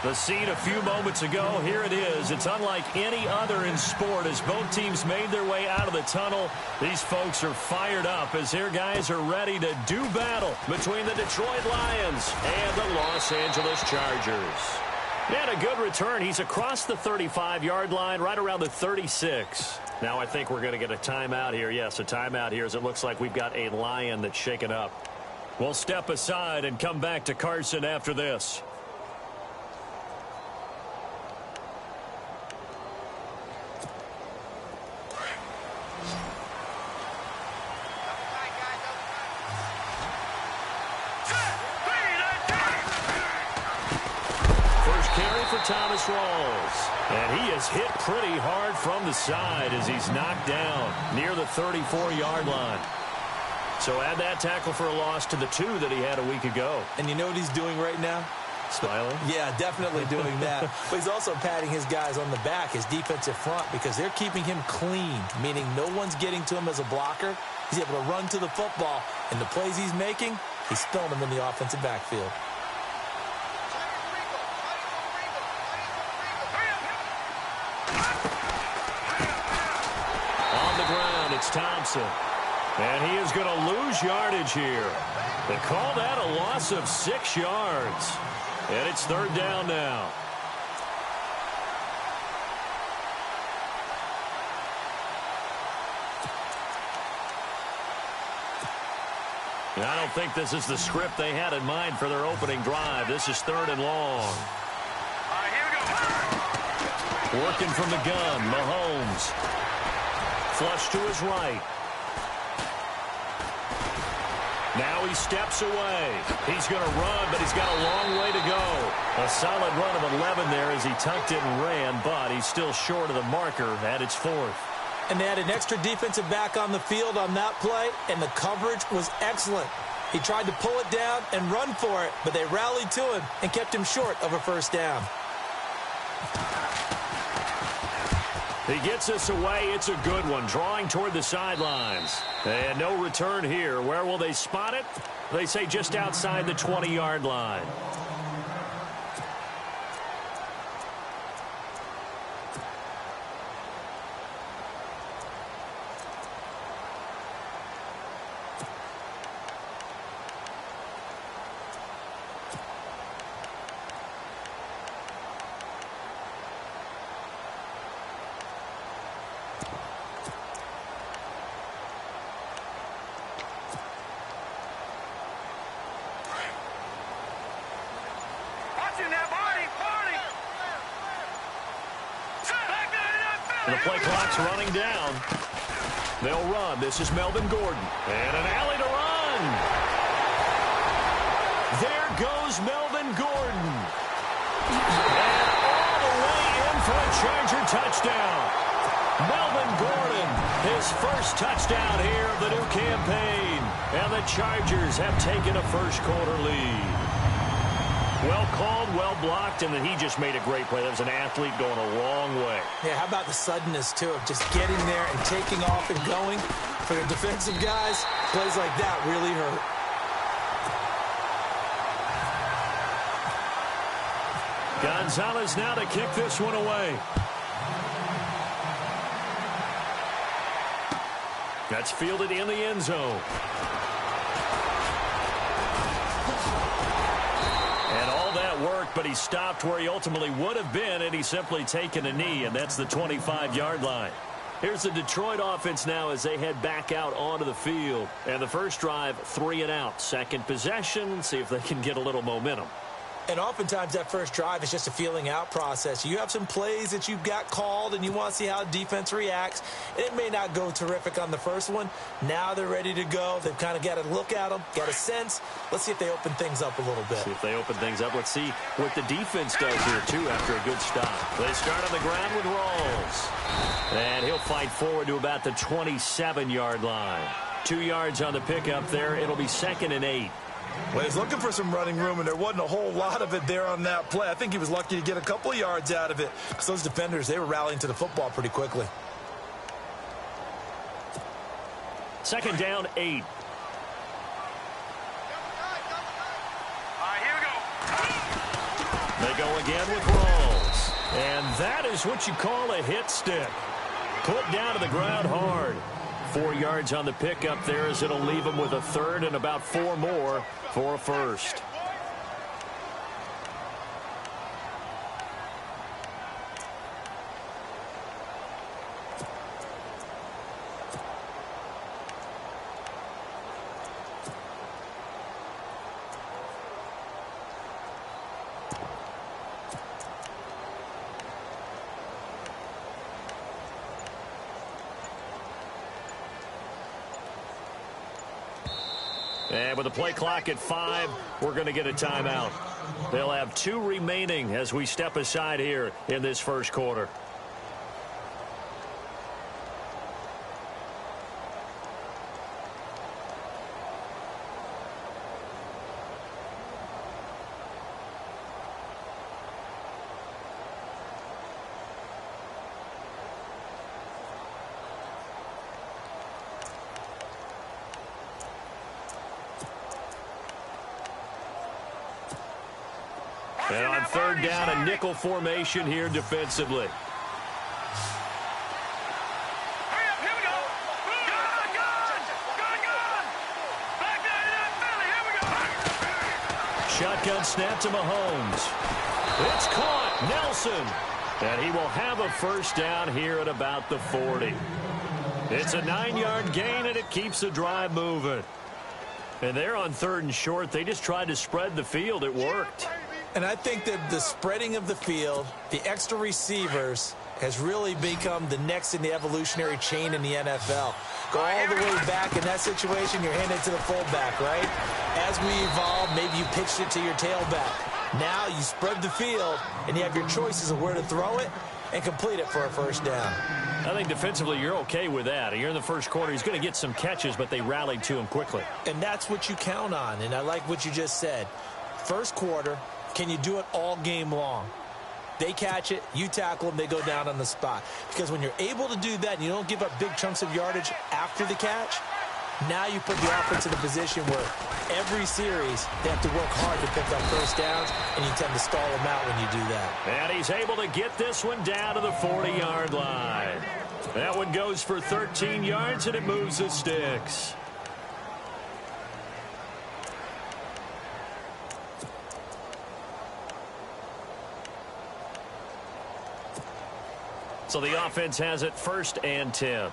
The scene a few moments ago, here it is. It's unlike any other in sport as both teams made their way out of the tunnel. These folks are fired up as their guys are ready to do battle between the Detroit Lions and the Los Angeles Chargers. And a good return. He's across the 35-yard line, right around the 36. Now I think we're going to get a timeout here. Yes, a timeout here as it looks like we've got a Lion that's shaken up. We'll step aside and come back to Carson after this. Thomas Rawls, and he is hit pretty hard from the side as he's knocked down near the 34-yard line. So add that tackle for a loss to the 2 that he had a week ago. And you know what he's doing right now? Smiling? Yeah, definitely doing that. But he's also patting his guys on the back, his defensive front, because they're keeping him clean, meaning no one's getting to him as a blocker. He's able to run to the football, and the plays he's making, he's throwing them in the offensive backfield. It's Thompson, and he is going to lose yardage here. They call that a loss of 6 yards, and it's 3rd down now. And I don't think this is the script they had in mind for their opening drive. This is 3rd and long. Here we go. Working from the gun, Mahomes. Flush to his right. Now he steps away. He's going to run, but he's got a long way to go. A solid run of 11 there as he tucked it and ran, but he's still short of the marker at its 4th. And they had an extra defensive back on the field on that play, and the coverage was excellent. He tried to pull it down and run for it, but they rallied to him and kept him short of a 1st down. He gets us away. It's a good one, drawing toward the sidelines. And no return here. Where will they spot it? They say just outside the 20-yard line. And the play clock's running down. They'll run. This is Melvin Gordon. And an alley to run. There goes Melvin Gordon. And all the way in for a Charger touchdown. Melvin Gordon, his first touchdown here of the new campaign. And the Chargers have taken a first-quarter lead. Well called, well blocked, and then he just made a great play. That was an athlete going a long way. Yeah, how about the suddenness, too, of just getting there and taking off and going? For the defensive guys, plays like that really hurt. Gonzalez now to kick this one away. That's fielded in the end zone. Work, but he stopped where he ultimately would have been, and he's simply taken a knee, and that's the 25-yard line. Here's the Detroit offense now as they head back out onto the field. And the first drive, 3 and out. Second possession, see if they can get a little momentum. And oftentimes that first drive is just a feeling out process. You have some plays that you've got called and you want to see how defense reacts. It may not go terrific on the first one. Now they're ready to go. They've kind of got to look at them, got a sense. Let's see if they open things up a little bit. See if they open things up. Let's see what the defense does here, too, after a good stop. They start on the ground with Rawls. And he'll fight forward to about the 27-yard line. 2 yards on the pickup there. It'll be 2nd and 8. Well, he's looking for some running room, and there wasn't a whole lot of it there on that play. I think he was lucky to get a couple of yards out of it because those defenders, they were rallying to the football pretty quickly. 2nd down, 8. Here we go. They They'll go again with Rawls. And that is what you call a hit stick. Put down to the ground hard. 4 yards on the pickup there as it'll leave them with a third and about 4 more for a first. And with the play clock at 5, we're going to get a timeout. They'll have 2 remaining as we step aside here in this first quarter. And on third down, a nickel formation here defensively. Hurry up, here we go. Back there in Philly, here we go. Shotgun snap to Mahomes. It's caught. Nelson. And he will have a first down here at about the 40. It's a 9-yard gain, and it keeps the drive moving. And they're on third and short. They just tried to spread the field. It worked. And I think that the spreading of the field, the extra receivers, has really become the next in the evolutionary chain in the NFL. Go all the way back in that situation, you're handed to the fullback, right? As we evolve, maybe you pitched it to your tailback. Now you spread the field, and you have your choices of where to throw it and complete it for a first down. I think defensively you're okay with that. You're in the first quarter. He's going to get some catches, but they rallied to him quickly. And that's what you count on, and I like what you just said. First quarter, can you do it all game long? They catch it, you tackle them, they go down on the spot. Because when you're able to do that and you don't give up big chunks of yardage after the catch, now you put the offense in a position where every series they have to work hard to pick up first downs, and you tend to stall them out when you do that. And he's able to get this one down to the 40-yard line. That one goes for 13 yards, and it moves the sticks. So the offense has it 1st and 10.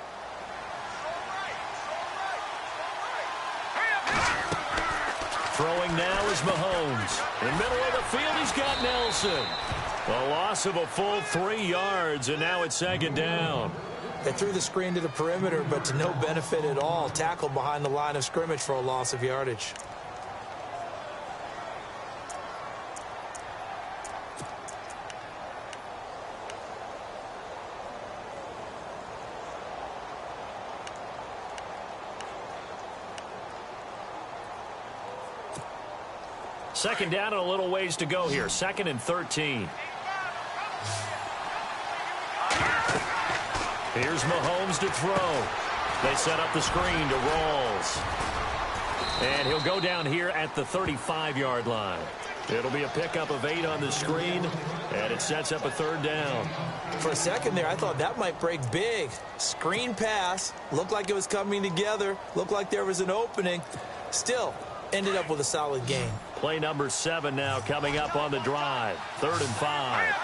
Throwing now is Mahomes. In the middle of the field, he's got Nelson. A loss of a full 3 yards, and now it's 2nd down. They threw the screen to the perimeter, but to no benefit at all. Tackled behind the line of scrimmage for a loss of yardage. Second down and a little ways to go here. 2nd and 13. Here's Mahomes to throw. They set up the screen to Rawls. And he'll go down here at the 35-yard line. It'll be a pickup of 8 on the screen, and it sets up a 3rd down. For a second there, I thought that might break big. Screen pass. Looked like it was coming together. Looked like there was an opening. Still, ended up with a solid gain. Play number 7 now coming up on the drive. 3rd and 5.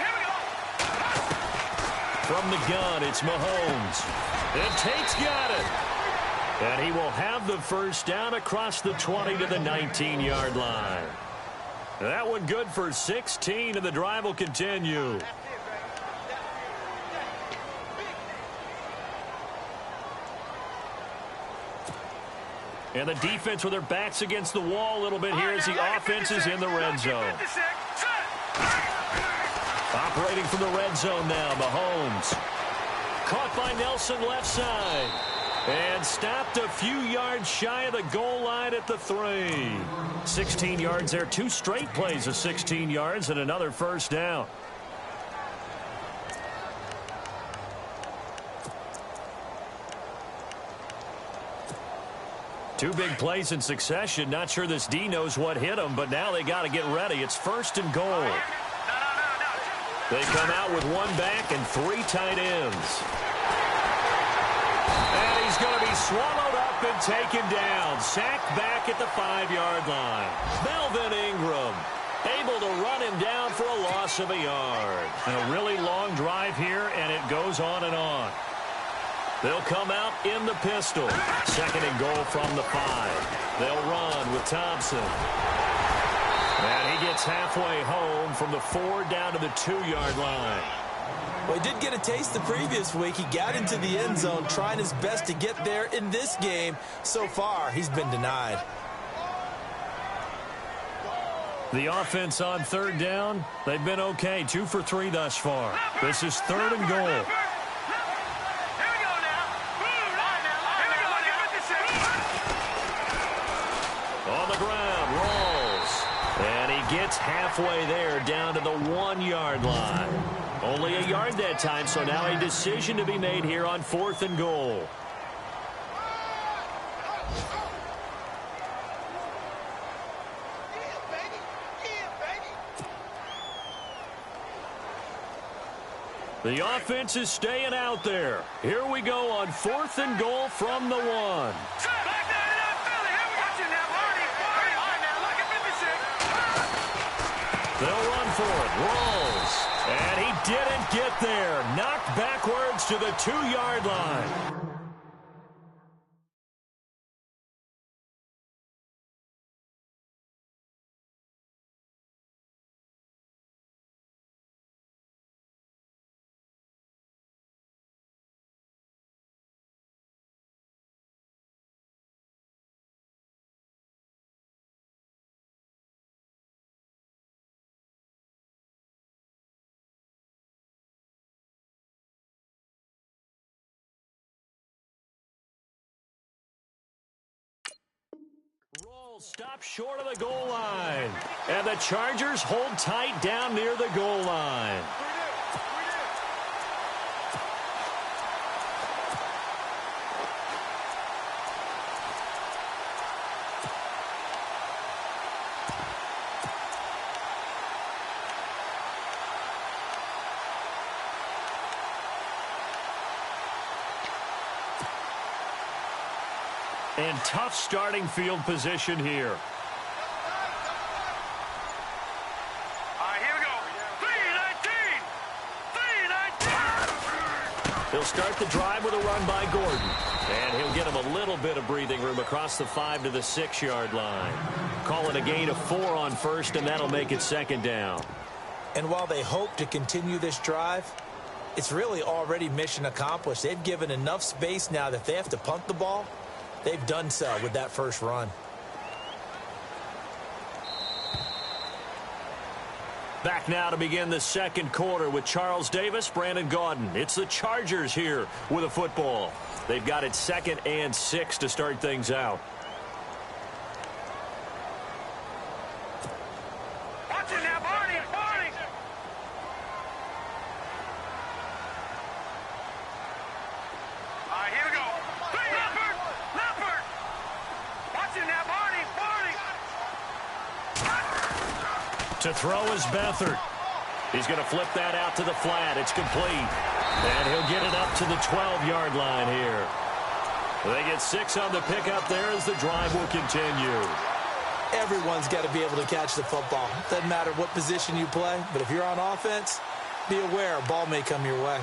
From the gun, it's Mahomes. And Tate's got it. And he will have the first down across the 20 to the 19-yard line. That one good for 16, and the drive will continue. And the defense with their backs against the wall a little bit here as the offense is in the red zone. Operating from the red zone now, Mahomes. Caught by Nelson left side. And stopped a few yards shy of the goal line at the 3. 16 yards there. 2 straight plays of 16 yards and another first down. Two big plays in succession. Not sure this D knows what hit him, but now they got to get ready. It's 1st and goal. They come out with one back and 3 tight ends. And he's going to be swallowed up and taken down. Sacked back at the 5-yard line. Melvin Ingram able to run him down for a loss of a yard. And a really long drive here, and it goes on and on. They'll come out in the pistol. 2nd and goal from the 5. They'll run with Thompson. And he gets halfway home from the 4 down to the 2-yard line. Well, he did get a taste the previous week. He got into the end zone trying his best to get there in this game. So far, he's been denied. The offense on 3rd down, they've been okay. 2 for 3 thus far. This is 3rd and goal. On the ground, rolls. And he gets halfway there down to the 1-yard line. Only a yard that time, so now a decision to be made here on 4th and goal. The offense is staying out there. Here we go on 4th and goal from the 1. They'll run for it. Rolls. And he didn't get there. Knocked backwards to the 2-yard line. Stop short of the goal line. And the Chargers hold tight down near the goal line. And tough starting field position here. All right, here we go. 3-19. He'll start the drive with a run by Gordon. And he'll get him a little bit of breathing room across the 5 to the 6-yard line. Call it a gain of 4 on 1st, and that'll make it 2nd down. And while they hope to continue this drive, it's really already mission accomplished. They've given enough space now that if they have to punt the ball, they've done so with that first run. Back now to begin the 2nd quarter with Charles Davis, Brandon Gaudin. It's the Chargers here with a football. They've got it 2nd and 6 to start things out. Watch it now, Barney. All right, here we go. Leopard. Watch it now, Barney. To throw is Beathard. He's going to flip that out to the flat. It's complete. And he'll get it up to the 12-yard line here. They get 6 on the pickup there as the drive will continue. Everyone's got to be able to catch the football. Doesn't matter what position you play, but if you're on offense, be aware a ball may come your way.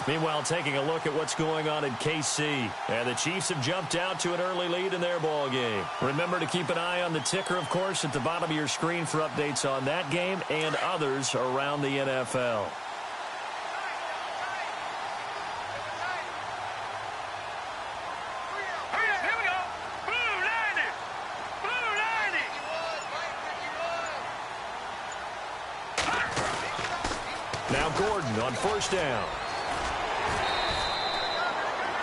Meanwhile, taking a look at what's going on in KC. And the Chiefs have jumped out to an early lead in their ball game. Remember to keep an eye on the ticker, of course, at the bottom of your screen for updates on that game and others around the NFL. Here we go. Blue 90. Now Gordon on 1st down.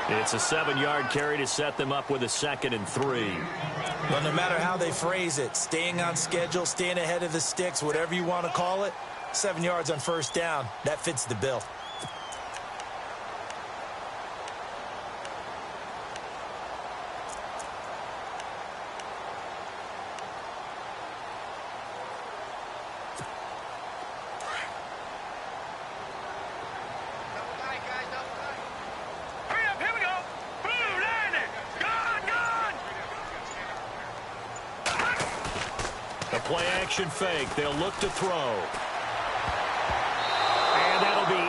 It's a 7-yard carry to set them up with a 2nd and 3. But no matter how they phrase it, staying on schedule, staying ahead of the sticks, whatever you want to call it, 7 yards on 1st down, that fits the bill. play-action fake. They'll look to throw. And that'll be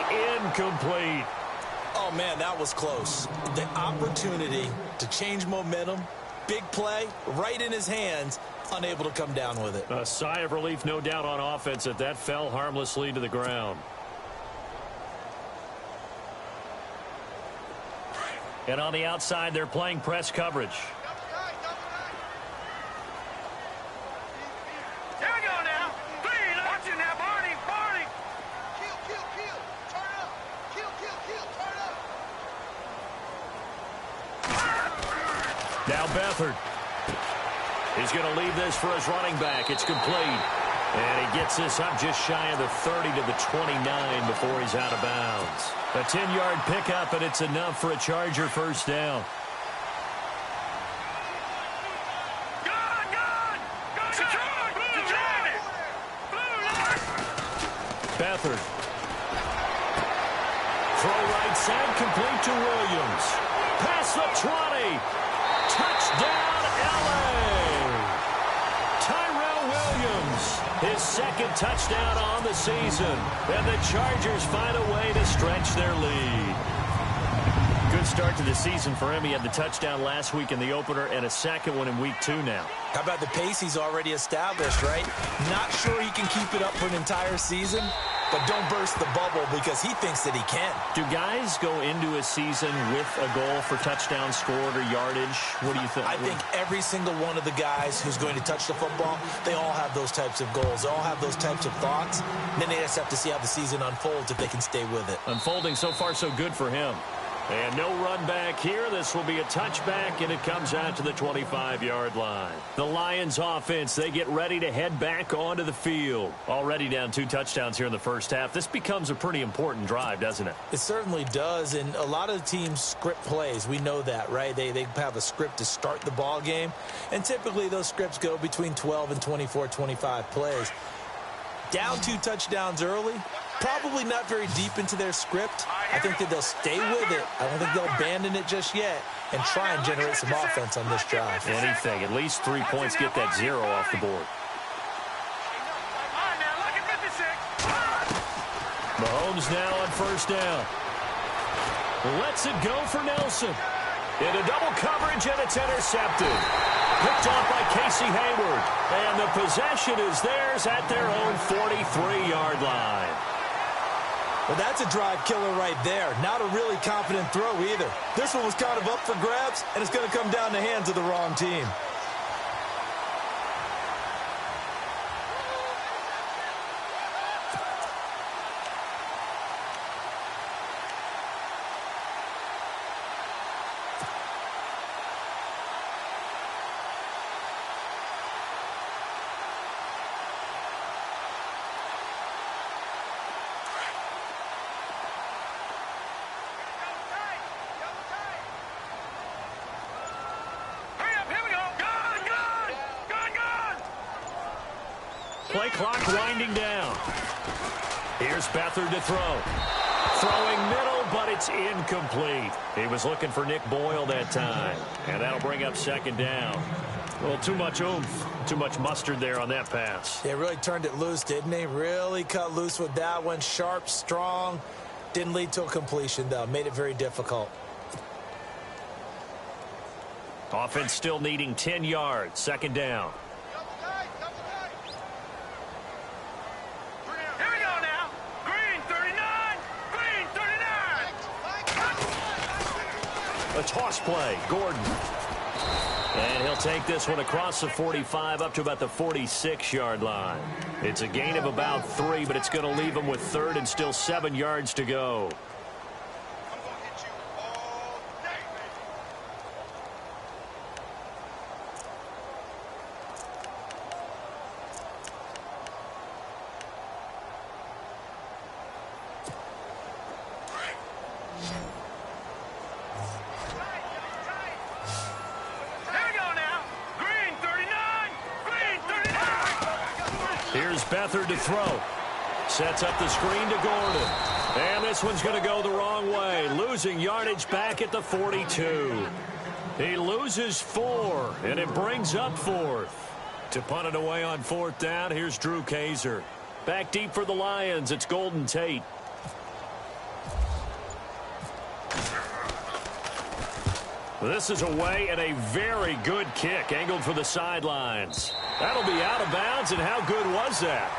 incomplete. Oh, man, that was close. The opportunity to change momentum, big play, right in his hands, unable to come down with it. A sigh of relief, no doubt, on offense that that fell harmlessly to the ground. And on the outside, they're playing press coverage. Here we go now. Three. Watch it now, Barney. Barney. Kill. Turn up. Kill. Turn up. Now Beathard. He's going to leave this for his running back. It's complete. And he gets this up just shy of the 30 to the 29 before he's out of bounds. A 10-yard pickup, and it's enough for a Charger first down. Beathard. Throw right side, complete to Williams. Past the 20. Touchdown, L.A. Tyrell Williams, his second touchdown on the season. And the Chargers find a way to stretch their lead. Good start to the season for him. He had the touchdown last week in the opener and a second one in week 2 now. How about the pace he's already established, right? Not sure he can keep it up for an entire season, but don't burst the bubble because he thinks that he can. Do guys go into a season with a goal for touchdowns scored or yardage? What do you think? I think every single one of the guys who's going to touch the football, they all have those types of goals. They all have those types of thoughts. And then they just have to see how the season unfolds if they can stay with it. Unfolding so far so good for him. And no run back here. This will be a touchback, and it comes out to the 25-yard line. The Lions offense, they get ready to head back onto the field. Already down 2 touchdowns here in the first half. This becomes a pretty important drive, doesn't it? It certainly does, and a lot of the teams script plays. We know that, right? They have a script to start the ball game, and typically those scripts go between 12 and 24, 25 plays. Down 2 touchdowns early, probably not very deep into their script. I think that they'll stay with it. I don't think they'll abandon it just yet and try and generate some offense on this drive. Anything, at least 3 points, get that 0 off the board. Mahomes now on first down. Lets it go for Nelson. Into double coverage, and it's intercepted. Picked off by Casey Hayward. And the possession is theirs at their own 43-yard line. Well, that's a drive killer right there. Not a really confident throw either. This one was kind of up for grabs, and it's going to come down the hands of the wrong team. Play clock winding down. Here's Beathard to throw. Throwing middle, but it's incomplete. He was looking for Nick Boyle that time. And that'll bring up second down. Well, too much oomph, too much mustard there on that pass. They really turned it loose, didn't they? Really cut loose with that one. Sharp, strong. Didn't lead to a completion, though. Made it very difficult. Offense still needing 10 yards. Second down. A toss play, Gordon. And he'll take this one across the 45 up to about the 46-yard line. It's a gain of about 3, but it's going to leave him with third and still 7 yards to go. Beathard to throw. Sets up the screen to Gordon. And this one's going to go the wrong way. Losing yardage back at the 42. He loses 4, and it brings up 4th. To punt it away on 4th down, here's Drew Kaiser. Back deep for the Lions, it's Golden Tate. This is away and a very good kick, angled for the sidelines. That'll be out of bounds, and how good was that?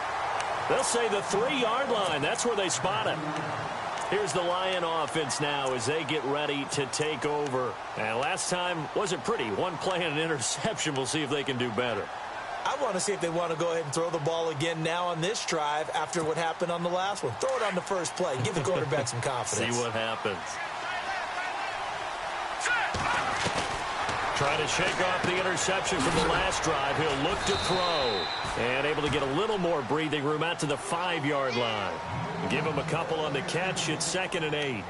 They'll say the 3-yard line. That's where they spot it. Here's the Lion offense now as they get ready to take over. And last time wasn't pretty. One play and an interception. We'll see if they can do better. I want to see if they want to go ahead and throw the ball again now on this drive after what happened on the last one. Throw it on the first play. Give the quarterback some confidence. See what happens. Trying to shake off the interception from the last drive. He'll look to throw. And able to get a little more breathing room out to the 5-yard line. Give him a couple on the catch. It's 2nd and 8.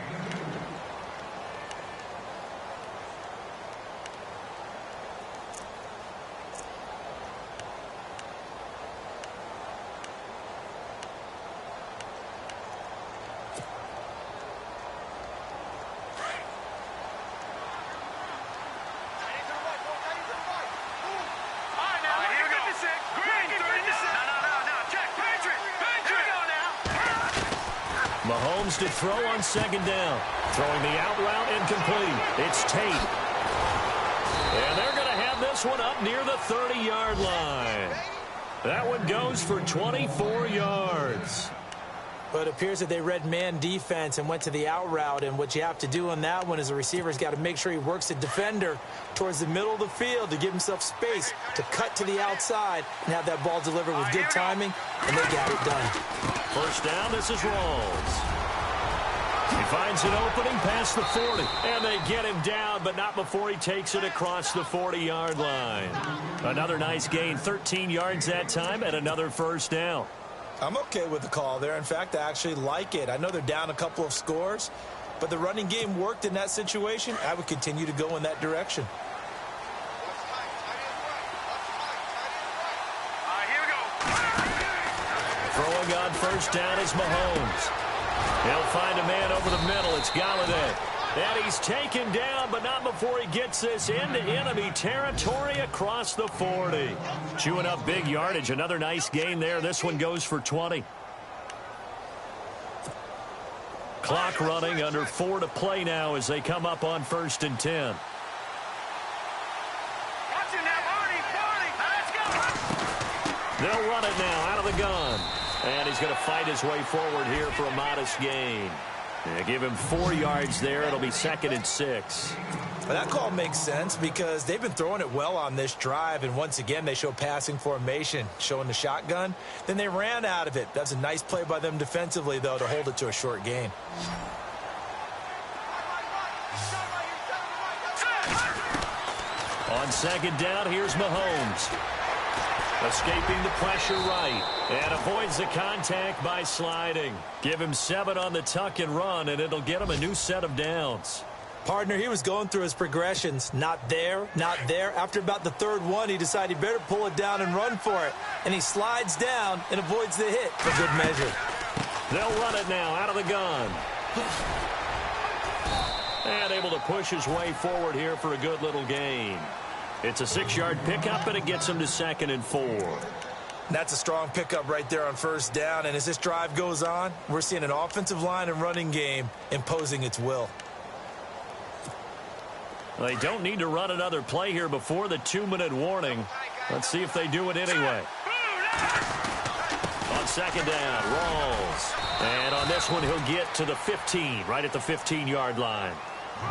Mahomes to throw on 2nd down. Throwing the out route incomplete. It's Tate. And they're going to have this one up near the 30-yard line. That one goes for 24 yards. But it appears that they read man defense and went to the out route. And what you have to do on that one is the receiver's got to make sure he works the defender towards the middle of the field to give himself space to cut to the outside and have that ball delivered with good timing. And they got it done. 1st down, this is Rawls. He finds an opening past the 40. And they get him down, but not before he takes it across the 40-yard line. Another nice gain, 13 yards that time, and another 1st down. I'm okay with the call there. In fact, I actually like it. I know they're down a couple of scores, but the running game worked in that situation. I would continue to go in that direction. Throwing on 1st down is Mahomes. He'll find a man over the middle. It's Galladay. And he's taken down, but not before he gets this into enemy territory across the 40. Chewing up big yardage. Another nice gain there. This one goes for 20. Clock running, under 4 to play now as they come up on 1st and 10. They'll run it now out of the gun. And he's going to fight his way forward here for a modest gain. Give him 4 yards there. It'll be 2nd and 6. Well, that call makes sense because they've been throwing it well on this drive. And once again, they show passing formation, showing the shotgun. Then they ran out of it. That's a nice play by them defensively, though, to hold it to a short gain. On 2nd down, here's Mahomes. Escaping the pressure right. And avoids the contact by sliding. Give him 7 on the tuck and run, and it'll get him a new set of downs. Partner, he was going through his progressions. Not there, not there. After about the 3rd one, he decided he better pull it down and run for it. And he slides down and avoids the hit for good measure. They'll run it now out of the gun. And able to push his way forward here for a good little gain. It's a 6-yard pickup, and it gets him to 2nd and 4. That's a strong pickup right there on 1st down. And as this drive goes on, we're seeing an offensive line and running game imposing its will. They don't need to run another play here before the 2-minute warning. Let's see if they do it anyway. On 2nd down, Rawls. And on this one, he'll get to the 15, right at the 15-yard line.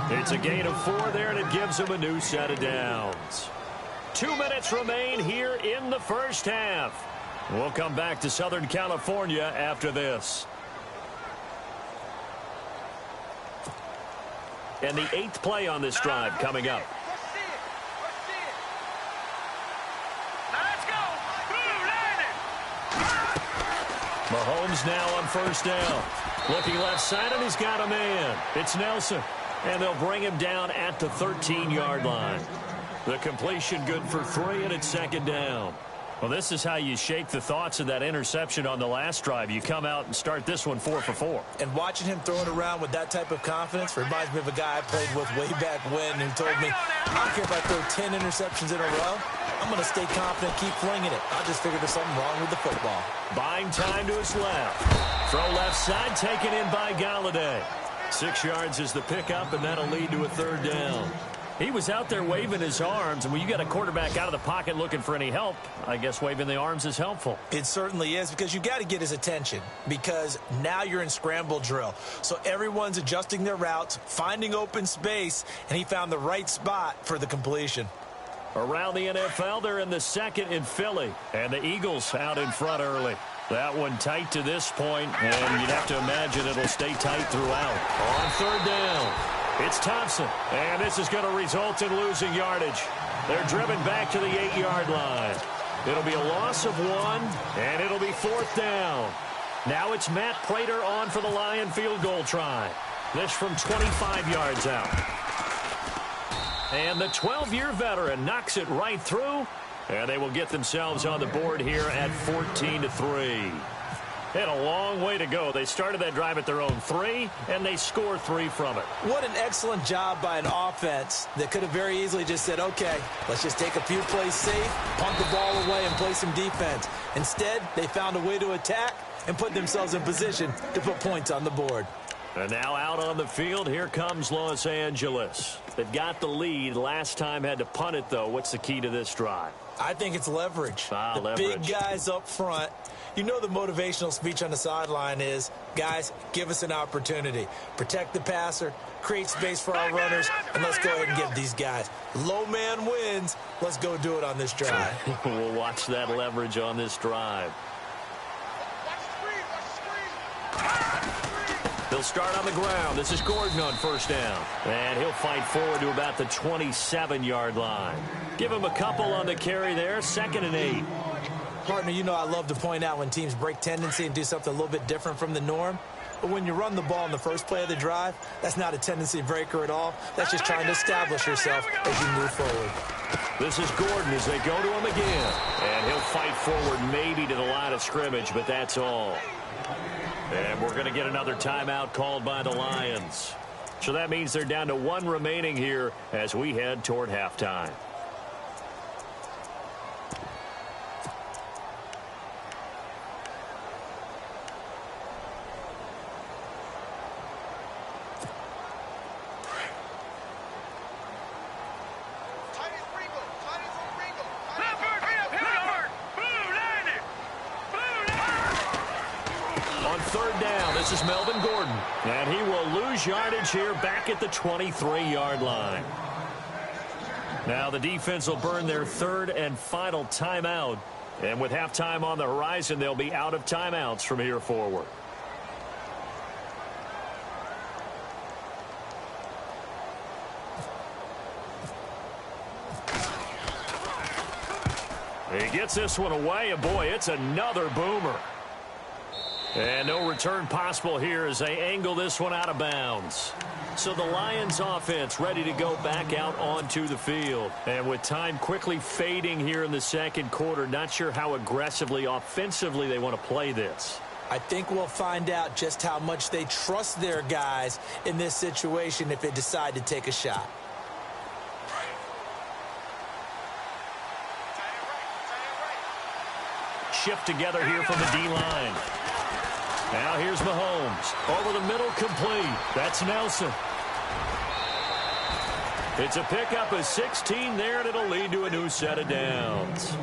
It's a gain of 4 there, and it gives him a new set of downs. 2 minutes remain here in the 1st half. We'll come back to Southern California after this. And the 8th play on this drive coming up. Mahomes now on 1st down. Looking left side, and he's got a man. It's Nelson. And they'll bring him down at the 13-yard line. The completion good for 3, and it's 2nd down. Well, this is how you shake the thoughts of that interception on the last drive. You come out and start this one 4 for 4. And watching him throw it around with that type of confidence reminds me of a guy I played with way back when who told me, I don't care if I throw 10 interceptions in a row. I'm going to stay confident, keep flinging it. I just figured there's something wrong with the football. Buying time to his left. Throw left side, taken in by Galladay. 6 yards is the pickup, and that'll lead to a third down. He was out there waving his arms, and when you got a quarterback out of the pocket looking for any help, I guess waving the arms is helpful. It certainly is, because you got to get his attention, because now you're in scramble drill. So everyone's adjusting their routes, finding open space, and he found the right spot for the completion. Around the NFL, they're in the second in Philly, and the Eagles out in front early. That one tight to this point, and you'd have to imagine it'll stay tight throughout. On third down, it's Thompson, and this is going to result in losing yardage. They're driven back to the 8-yard line. It'll be a loss of 1, and it'll be 4th down. Now it's Matt Prater on for the Lion field goal try. This from 25 yards out. And the 12-year veteran knocks it right through, and they will get themselves on the board here at 14-3. They had a long way to go. They started that drive at their own 3, and they score 3 from it. What an excellent job by an offense that could have very easily just said, okay, let's just take a few plays safe, punt the ball away, and play some defense. Instead, they found a way to attack and put themselves in position to put points on the board. And now out on the field, here comes Los Angeles. They've got the lead. Last time had to punt it, though. What's the key to this drive? I think it's leverage. Leverage. Big guys up front. You know the motivational speech on the sideline is, guys, give us an opportunity. Protect the passer, create space for our runners, and let's go ahead and give these guys. Low man wins. Let's go do it on this drive. We'll watch that leverage on this drive. He'll start on the ground. This is Gordon on first down. And he'll fight forward to about the 27-yard line. Give him a couple on the carry there. 2nd and 8. Partner, you know I love to point out when teams break tendency and do something a little bit different from the norm. But when you run the ball in the first play of the drive, that's not a tendency breaker at all. That's just trying to establish yourself as you move forward. This is Gordon as they go to him again. And he'll fight forward maybe to the line of scrimmage, but that's all. And we're going to get another timeout called by the Lions. So that means they're down to 1 remaining here as we head toward halftime. This is Melvin Gordon, and he will lose yardage here back at the 23-yard line. Now the defense will burn their 3rd and final timeout, and with halftime on the horizon, they'll be out of timeouts from here forward. He gets this one away, and boy, it's another boomer. And no return possible here as they angle this one out of bounds. So the Lions offense ready to go back out onto the field. And with time quickly fading here in the second quarter, not sure how aggressively, offensively they want to play this. I think we'll find out just how much they trust their guys in this situation if they decide to take a shot. Shift together here from the D-line. Now here's Mahomes. Over the middle, complete. That's Nelson. It's a pickup of 16 there, and it'll lead to a new set of downs.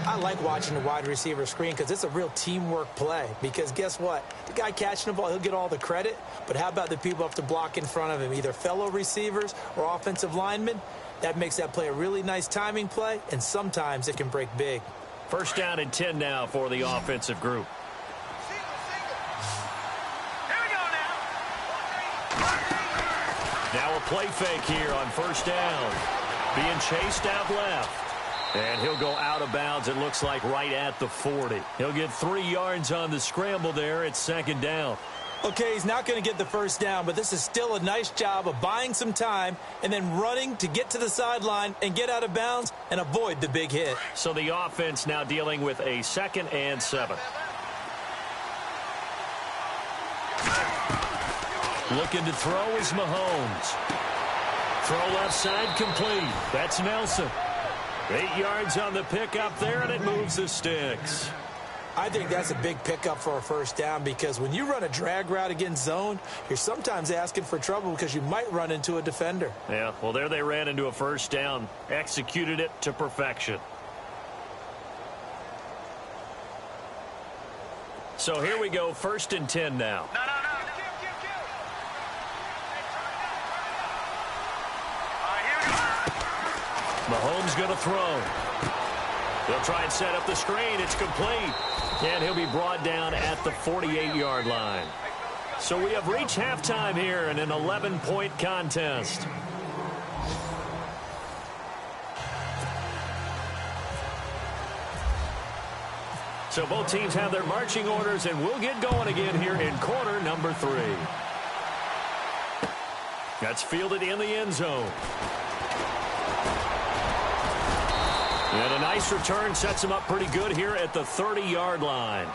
I like watching the wide receiver screen because it's a real teamwork play. Because guess what? The guy catching the ball, he'll get all the credit. But how about the people up to block in front of him, either fellow receivers or offensive linemen? That makes that play a really nice timing play, and sometimes it can break big. 1st down and 10 now for the offensive group. Now a play fake here on 1st down. Being chased out left. And he'll go out of bounds, it looks like, right at the 40. He'll get 3 yards on the scramble there. It's 2nd down. Okay, he's not going to get the first down, but this is still a nice job of buying some time and then running to get to the sideline and get out of bounds and avoid the big hit. So the offense now dealing with a 2nd and 7. Looking to throw is Mahomes. Throw left side complete. That's Nelson. 8 yards on the pickup there, and it moves the sticks. I think that's a big pickup for a first down because when you run a drag route against zone, you're sometimes asking for trouble because you might run into a defender. Yeah, well, there they ran into a first down, executed it to perfection. So here we go, 1st and 10 now. No. Mahomes going to throw. They'll try and set up the screen. It's complete. And he'll be brought down at the 48-yard line. So we have reached halftime here in an 11-point contest. So both teams have their marching orders, and we'll get going again here in quarter number 3. That's fielded in the end zone. And a nice return sets him up pretty good here at the 30-yard line.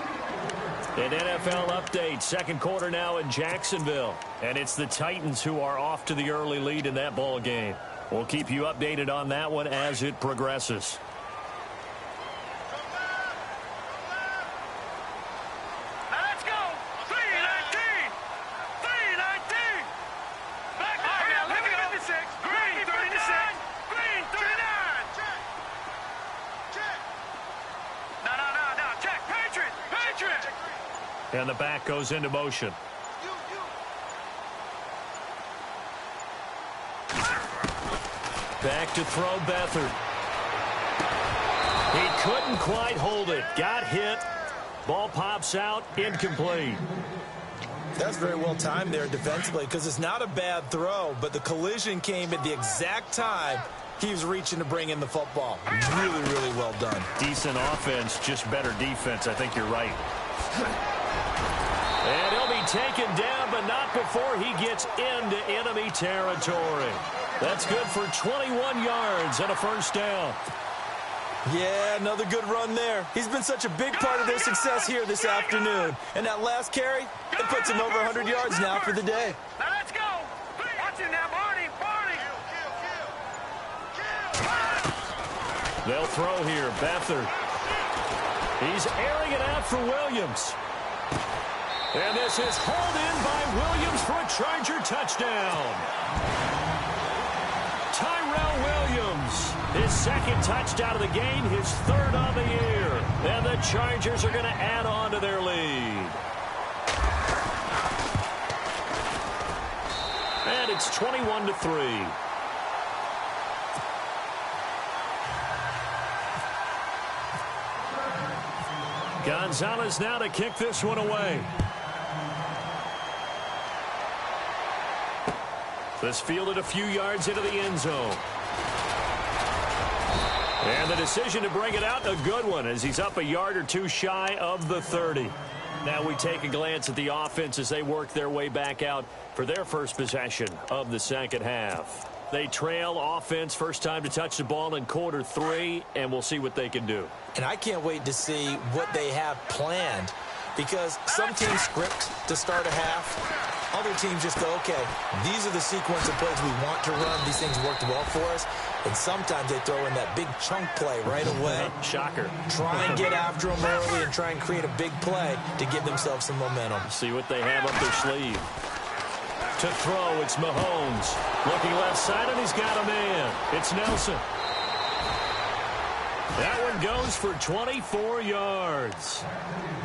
An NFL update, 2nd quarter now in Jacksonville. And it's the Titans who are off to the early lead in that ball game. We'll keep you updated on that one as it progresses. Let's go. 319. 319. Back to let me go. 56. Green 36. Green 39. Check. No. Check. Patriot. And the back goes into motion. Back to throw Beathard. He couldn't quite hold it. Got hit. Ball pops out. Incomplete. That's very well timed there defensively because it's not a bad throw, but the collision came at the exact time he was reaching to bring in the football. Really, really well done. Decent offense, just better defense. I think you're right. And he'll be taken down, but not before he gets into enemy territory. That's good for 21 yards and a first down. Yeah, another good run there. He's been such a big part of their success here this afternoon. And that last carry, it puts him over 100 yards now for the day. Now let's go. Watch it now, Barney. They'll throw here. Beathard. He's airing it out for Williams. And this is hauled in by Williams for a Charger touchdown. Tyrell Williams, his 2nd touchdown of the game, his 3rd on the year. And the Chargers are going to add on to their lead. And it's 21-3. Gonzalez now to kick this one away. This fielded a few yards into the end zone. And the decision to bring it out, a good one, as he's up a yard or two shy of the 30. Now we take a glance at the offense as they work their way back out for their first possession of the 2nd half. They trail offense, first time to touch the ball in quarter 3, and we'll see what they can do. And I can't wait to see what they have planned because some teams script to start a half. Other teams just go, okay, these are the sequence of plays we want to run. These things worked well for us. And sometimes they throw in that big chunk play right away. Shocker. Try and get after them early and try and create a big play to give themselves some momentum. See what they have up their sleeve. To throw, it's Mahomes. Looking left side, and he's got a man. It's Nelson. That one goes for 24 yards.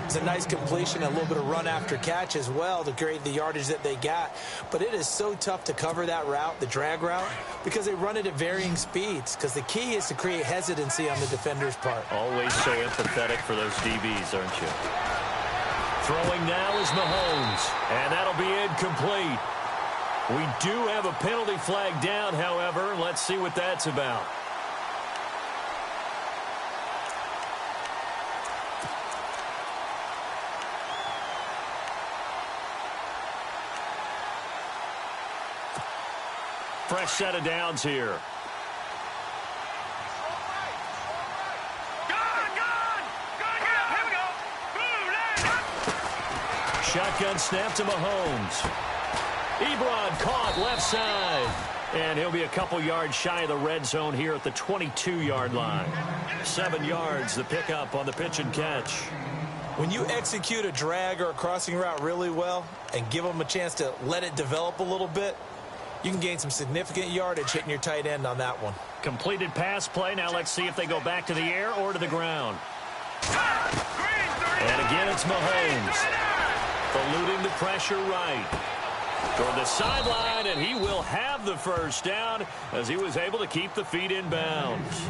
It's a nice completion, a little bit of run after catch as well to create the yardage that they got. But it is so tough to cover that route, the drag route, because they run it at varying speeds. Because the key is to create hesitancy on the defender's part. Always so empathetic for those DBs, aren't you? Throwing now is Mahomes, and that'll be incomplete. We do have a penalty flag down, however. Let's see what that's about. Fresh set of downs here. Here we go. Shotgun snap to Mahomes. Ebron caught left side. And he'll be a couple yards shy of the red zone here at the 22-yard line. 7 yards, the pickup on the pitch and catch. When you execute a drag or a crossing route really well and give them a chance to let it develop a little bit, you can gain some significant yardage hitting your tight end on that one. Completed pass play. Now let's see if they go back to the air or to the ground. And again, it's Mahomes. Eluding the pressure right. Toward the sideline, and he will have the first down as he was able to keep the feet in bounds.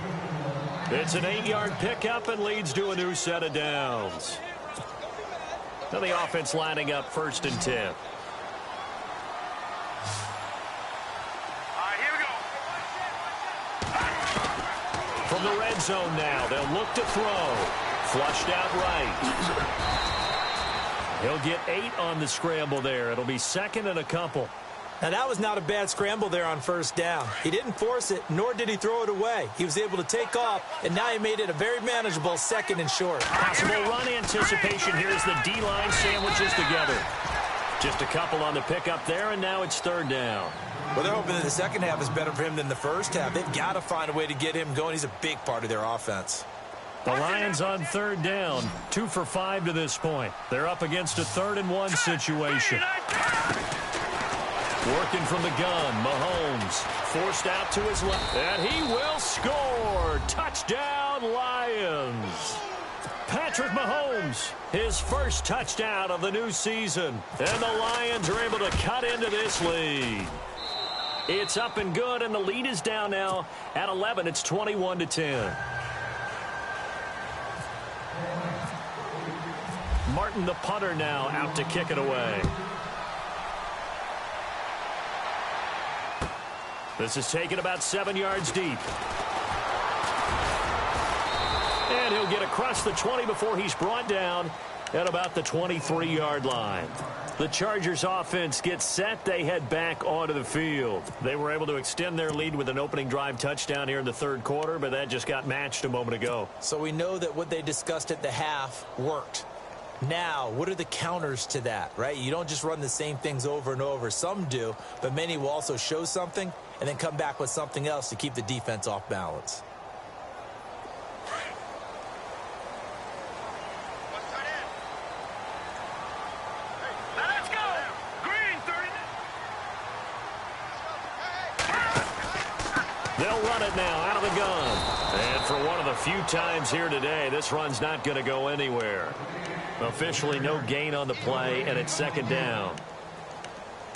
It's an 8-yard pickup and leads to a new set of downs. Now the offense lining up 1st and 10. All right, here we go. From the red zone now, they'll look to throw. Flushed out right. He'll get 8 on the scramble there. It'll be 2nd and a couple. Now, that was not a bad scramble there on 1st down. He didn't force it, nor did he throw it away. He was able to take off, and now he made it a very manageable 2nd and short. Possible run anticipation here as the D-line sandwiches together. Just a couple on the pickup there, and now it's 3rd down. Well, they're hoping that the second half is better for him than the first half. They've got to find a way to get him going. He's a big part of their offense. The Lions on 3rd down, 2 for 5 to this point. They're up against a 3rd and 1 situation. Working from the gun, Mahomes forced out to his left, and he will score. Touchdown, Lions. Patrick Mahomes, his first touchdown of the new season, and the Lions are able to cut into this lead. It's up and good, and the lead is down now at 11. It's 21-10. Martin, the punter, now out to kick it away. This is taken about 7 yards deep. And he'll get across the 20 before he's brought down at about the 23-yard line. The Chargers offense gets set. They head back onto the field. They were able to extend their lead with an opening drive touchdown here in the 3rd quarter, but that just got matched a moment ago. So we know that what they discussed at the half worked. Now, what are the counters to that, right? You don't just run the same things over and over. Some do, but many will also show something and then come back with something else to keep the defense off balance. Let's go. Green 30. They'll run it now out of the gun. And for one of the few times here today, this run's not going to go anywhere. Officially no gain on the play, and it's 2nd down.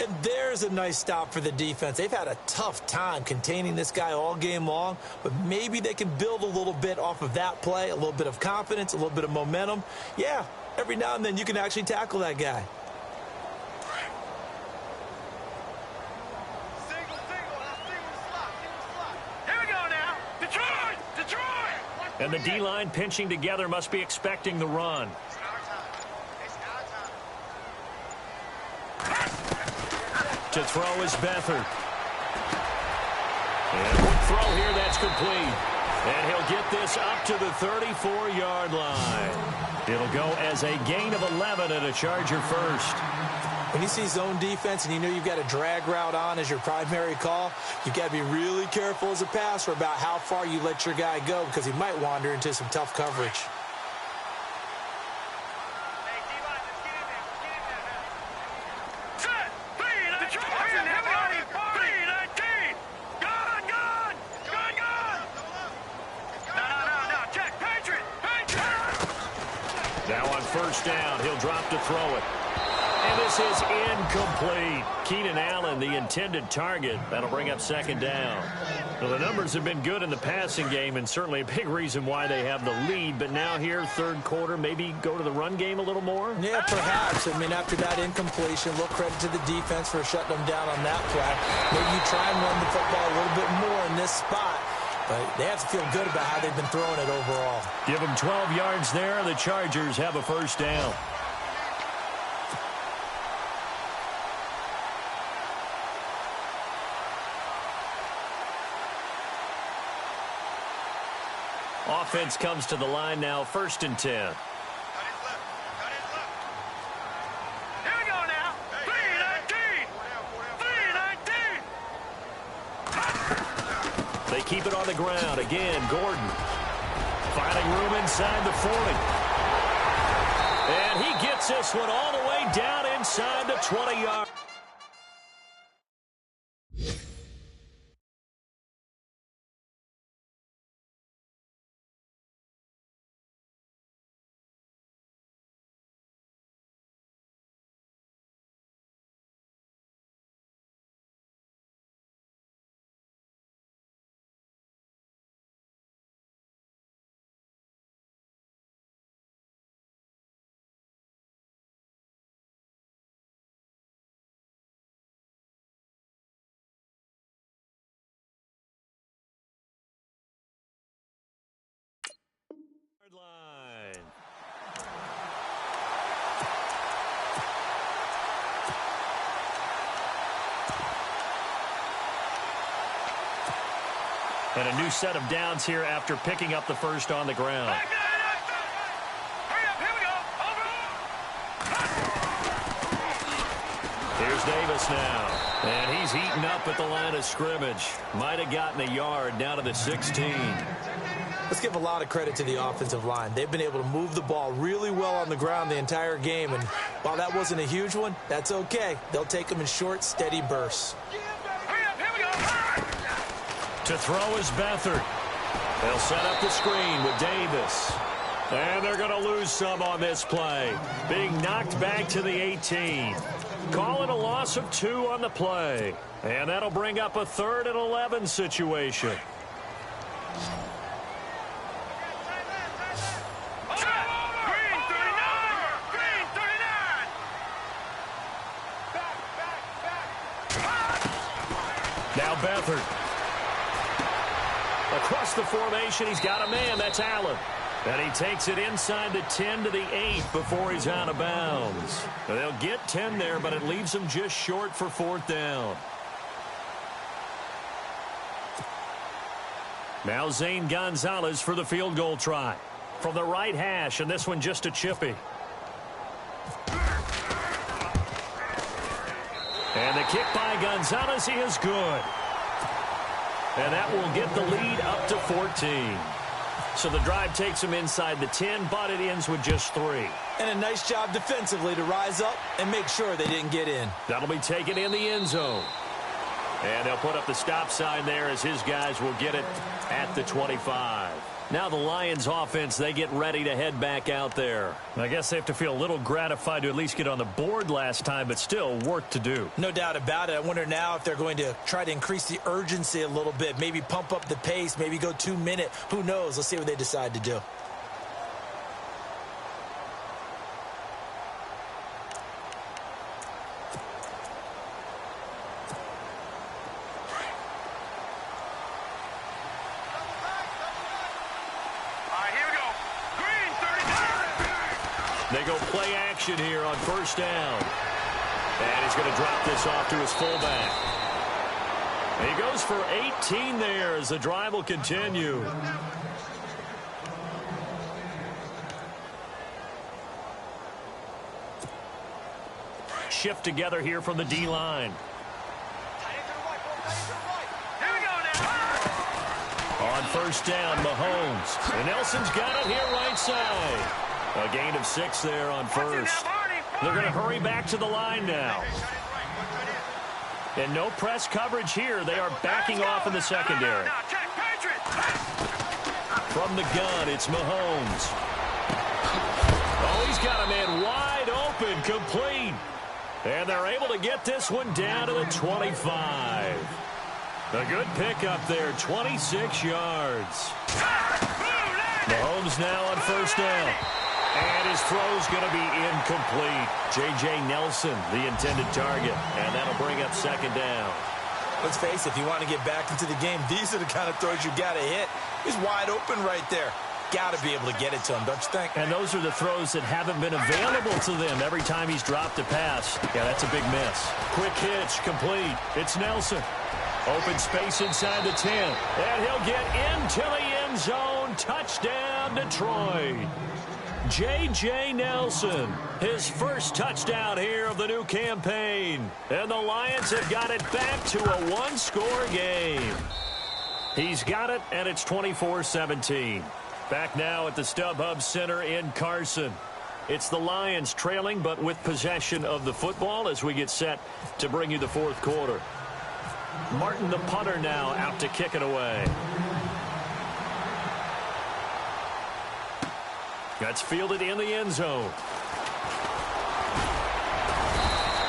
And there's a nice stop for the defense. They've had a tough time containing this guy all game long, but maybe they can build a little bit off of that play, a little bit of confidence, a little bit of momentum. Yeah, every now and then you can actually tackle that guy. Single slot. Here we go now. Detroit. And the D-line pinching together must be expecting the run. To throw is Beathard. And quick throw here, that's complete. And he'll get this up to the 34-yard line. It'll go as a gain of 11 and a Charger first. When you see zone defense and you know you've got a drag route on as your primary call, you've got to be really careful as a passer about how far you let your guy go because he might wander into some tough coverage. Now on 1st down, he'll drop to throw it. And this is incomplete. Keenan Allen, the intended target. That'll bring up 2nd down. Well, the numbers have been good in the passing game and certainly a big reason why they have the lead. But now here, 3rd quarter, maybe go to the run game a little more? Yeah, perhaps. I mean, after that incompletion, a little credit to the defense for shutting them down on that play. Maybe you try and run the football a little bit more in this spot. But they have to feel good about how they've been throwing it overall. Give them 12 yards there. The Chargers have a 1st down. Offense comes to the line now, 1st and 10. Cut his left. Cut his left. Here we go now. 3-19. 3-19. They keep it on the ground. Again, Gordon. Finding room inside the 40. And he gets this one all the way down inside the 20-yard. Line. And a new set of downs here after picking up the first on the ground. Hurry up, here we go. Over. Here's Davis now. And he's heating up at the line of scrimmage. Might have gotten a yard down to the 16. Let's give a lot of credit to the offensive line. They've been able to move the ball really well on the ground the entire game. And while that wasn't a huge one, that's okay. They'll take them in short, steady bursts. Hurry up, here we go. To throw is Beathard. They'll set up the screen with Davis. And they're going to lose some on this play. Being knocked back to the 18. Call it a loss of 2 on the play. And that'll bring up a 3rd and 11 situation. Now Beathard. Across the formation, he's got a man. That's Allen. And he takes it inside the 10 to the 8 before he's out of bounds. They'll get 10 there, but it leaves them just short for 4th down. Now Zane Gonzalez for the field goal try. From the right hash, and this one just a chippy. And the kick by Gonzalez, he is good. And that will get the lead up to 14. So the drive takes them inside the 10, but it ends with just 3. And a nice job defensively to rise up and make sure they didn't get in. That'll be taken in the end zone. And they'll put up the stop sign there as his guys will get it at the 25. Now the Lions offense, they get ready to head back out there. I guess they have to feel a little gratified to at least get on the board last time, but still work to do. No doubt about it. I wonder now if they're going to try to increase the urgency a little bit, maybe pump up the pace, maybe go 2-minute. Who knows? Let's see what they decide to do. They go play action here on 1st down. And he's going to drop this off to his fullback. And he goes for 18 there as the drive will continue. Shift together here from the D-line. On 1st down, Mahomes. And Nelson's got it here right side. A gain of 6 there on 1st. They're going to hurry back to the line now. And no press coverage here. They are backing off in the secondary. From the gun, it's Mahomes. Oh, he's got a man wide open, complete. And they're able to get this one down to the 25. A good pickup there, 26 yards. Mahomes now on 1st down. And his throw's going to be incomplete. J.J. Nelson, the intended target. And that'll bring up 2nd down. Let's face it, if you want to get back into the game, these are the kind of throws you got to hit. He's wide open right there. Got to be able to get it to him, don't you think? And those are the throws that haven't been available to them every time he's dropped a pass. Yeah, that's a big miss. Quick hitch, complete. It's Nelson. Open space inside the 10. And he'll get into the end zone him. Touchdown, Detroit. J.J. Nelson, his first touchdown here of the new campaign. And the Lions have got it back to a one-score game. He's got it, and it's 24-17. Back now at the StubHub Center in Carson. It's the Lions trailing, but with possession of the football as we get set to bring you the fourth quarter. Martin, the punter, now out to kick it away. That's fielded in the end zone.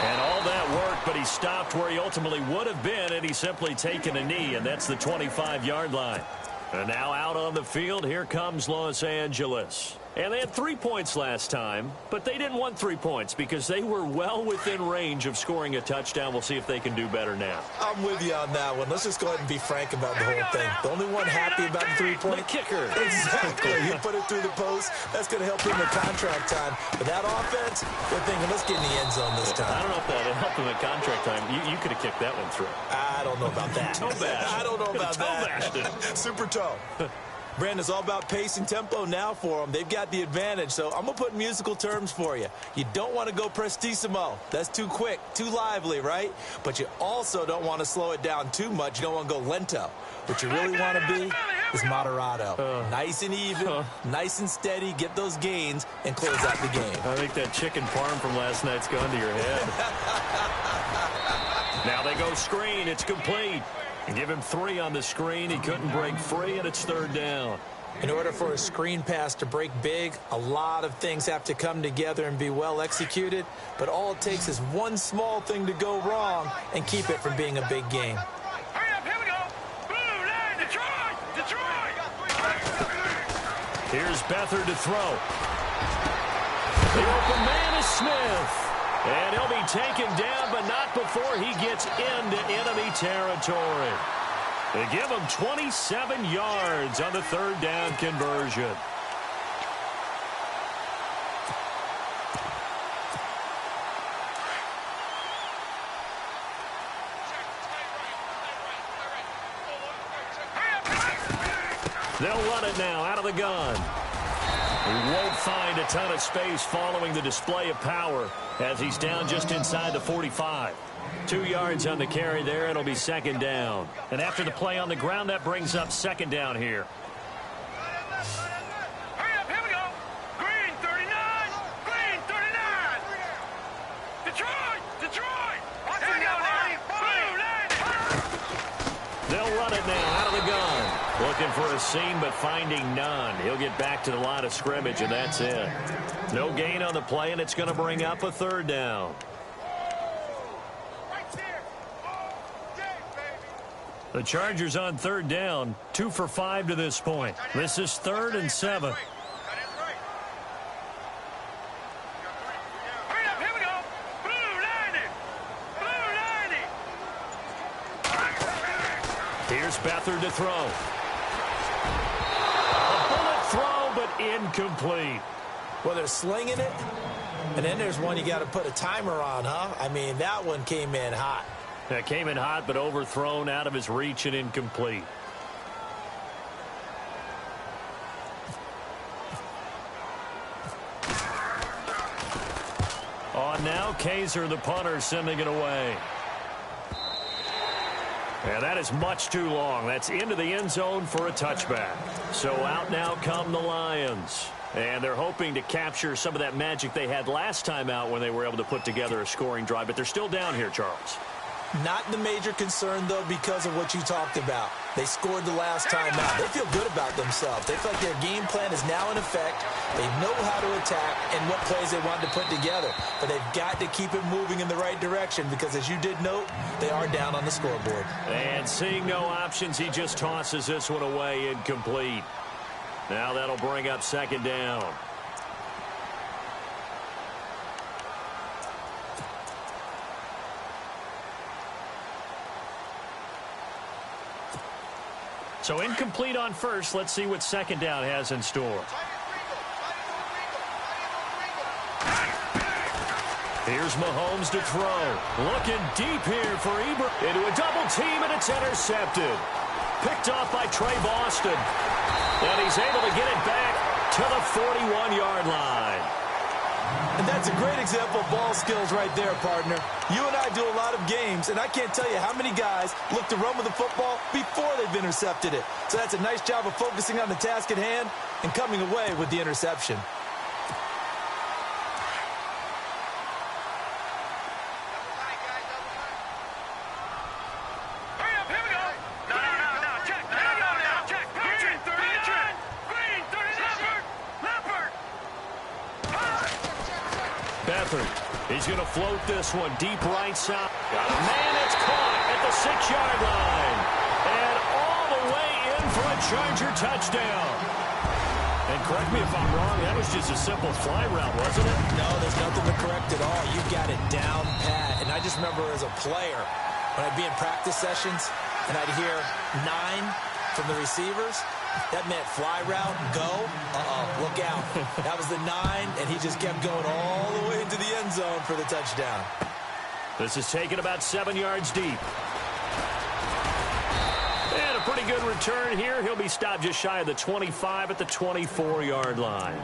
And all that work, but he stopped where he ultimately would have been, and he's simply taken a knee, and that's the 25-yard line. And now out on the field, here comes Los Angeles. And they had 3 points last time, but they didn't want 3 points because they were well within range of scoring a touchdown. We'll see if they can do better now. I'm with you on that one. Let's just go ahead and be frank about the whole thing. The only one happy about the 3-point the kicker. Exactly. You put it through the post. That's going to help him in contract time. But that offense, they're thinking, let's get in the end zone this time. I don't know if that helped him in contract time. You could have kicked that one through. I don't know about that. Toe bash. I don't know about that. Super toe. Brandon, it's all about pace and tempo now for them. They've got the advantage, so I'm going to put musical terms for you. You don't want to go prestissimo. That's too quick, too lively, right? But you also don't want to slow it down too much. You don't want to go lento. What you really want to be is moderato. Nice and even, nice and steady, get those gains, and close out the game. I think that chicken parm from last night's gone to your head. Now they go screen. It's complete. Give him 3 on the screen. He couldn't break free, and it's third down. In order for a screen pass to break big, a lot of things have to come together and be well executed. But all it takes is one small thing to go wrong and keep it from being a big game. Hurry up, here we go. Blue line, Detroit, Detroit. Here's Beathard to throw. The open man is Smith. And he'll be taken down, but not before he gets into enemy territory. They give him 27 yards on the third down conversion. They'll run it now out of the gun. He won't find a ton of space following the display of power as he's down just inside the 45. 2 yards on the carry there. It'll be second down. And after the play on the ground, that brings up second down here. Hurry up, here we go. Green 39, green 39. Detroit, Detroit. Here we go, Blue line. They'll run it now out of the gun. Looking for a seam, but finding none. He'll get back to the line of scrimmage, and that's it. No gain on the play, and it's going to bring up a third down. The Chargers on third down, 2 for 5 to this point. This is 3rd and 7. Hurry up, here we go. Blue line. Here's Beathard to throw. A bullet throw, but incomplete. Well, they're slinging it, and then there's one you got to put a timer on, huh? I mean, that one came in hot. That came in hot, but overthrown out of his reach and incomplete. On now, Kaiser, the punter, sending it away. And that is much too long. That's into the end zone for a touchback. So out now come the Lions. And they're hoping to capture some of that magic they had last time out when they were able to put together a scoring drive. But they're still down here, Charles. Not the major concern, though, because of what you talked about. They scored the last time out. They feel good about themselves. They feel like their game plan is now in effect. They know how to attack and what plays they want to put together. But they've got to keep it moving in the right direction because, as you did note, they are down on the scoreboard. And seeing no options, he just tosses this one away incomplete. Now that'll bring up second down. So incomplete on first. Let's see what second down has in store. Here's Mahomes to throw. Looking deep here for Ebert. Into a double team, and it's intercepted. picked off by Trey Boston. And he's able to get it back to the 41-yard line. And that's a great example of ball skills right there, partner. You and I do a lot of games, and I can't tell you how many guys look to run with the football before they've intercepted it. So that's a nice job of focusing on the task at hand and coming away with the interception. He's going to float this one deep right side. Got a man, it's caught at the 6-yard line. And all the way in for a Charger touchdown. And correct me if I'm wrong, that was just a simple fly route, wasn't it? No, there's nothing to correct at all. You got it down pat. And I just remember as a player, when I'd be in practice sessions, and I'd hear 9 from the receivers, that meant fly route, go, look out. That was the 9, and he just kept going all the way into the end zone for the touchdown. This is taken about 7 yards deep. And a pretty good return here. He'll be stopped just shy of the 25 at the 24-yard line.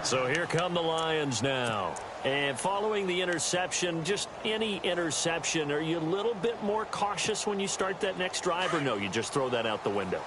So here come the Lions now. And following the interception, just any interception, are you a little bit more cautious when you start that next drive, or no, you just throw that out the window?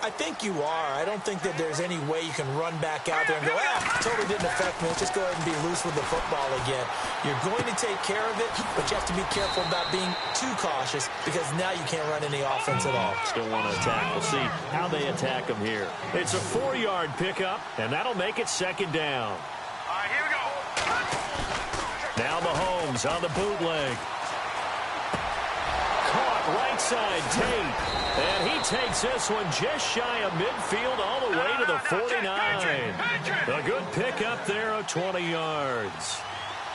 I think you are. I don't think that there's any way you can run back out there and go, totally didn't affect me. Let's just go ahead and be loose with the football again. You're going to take care of it, but you have to be careful about being too cautious because now you can't run any offense at all. Still want to attack. We'll see how they attack them here. It's a 4-yard pickup, and that'll make it second down. All right, here we go. Now Mahomes on the bootleg. Caught right side Tate. And he takes this one just shy of midfield all the way to the 49. A good pickup there of 20 yards.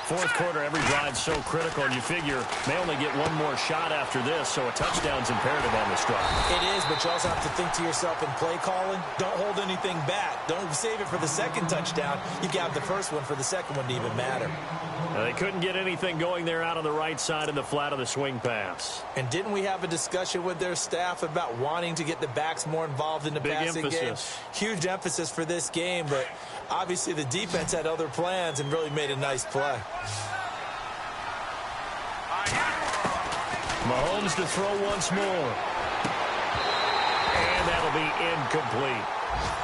Fourth quarter, every drive's so critical, and you figure may only get one more shot after this, so a touchdown's imperative on this drive. It is, but you also have to think to yourself in play calling, don't hold anything back. Don't save it for the second touchdown. You got the first one for the second one to even matter. They couldn't get anything going there out on the right side in the flat of the swing pass. And didn't we have a discussion with their staff about wanting to get the backs more involved in the passing game? Huge emphasis for this game, but obviously the defense had other plans and really made a nice play. Mahomes to throw once more. And that'll be incomplete.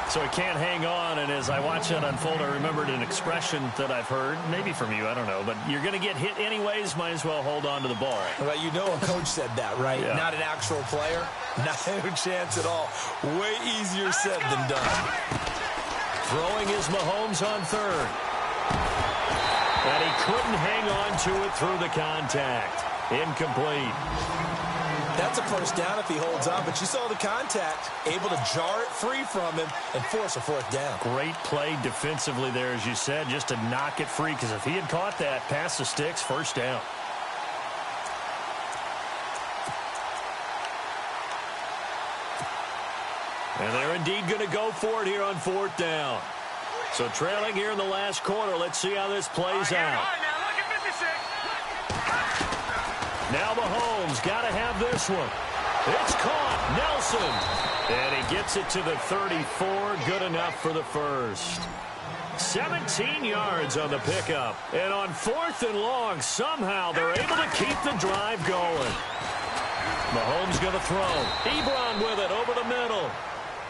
So he can't hang on, and as I watch that unfold, I remembered an expression that I've heard, maybe from you, I don't know, but you're going to get hit anyways, might as well hold on to the ball. Well, you know a coach said that, right? Yeah. Not an actual player. No chance at all. Way easier said than done. Throwing is Mahomes on third. And he couldn't hang on to it through the contact. Incomplete. That's a first down if he holds on, but you saw the contact, able to jar it free from him and force a fourth down. Great play defensively there, as you said, just to knock it free, because if he had caught that, past the sticks, first down. And they're indeed going to go for it here on fourth down. So trailing here in the last quarter, let's see how this plays out. Now Mahomes got to have this one. It's caught. Nelson. And he gets it to the 34. Good enough for the first. 17 yards on the pickup. And on fourth and long, somehow they're able to keep the drive going. Mahomes going to throw. Ebron with it over the middle.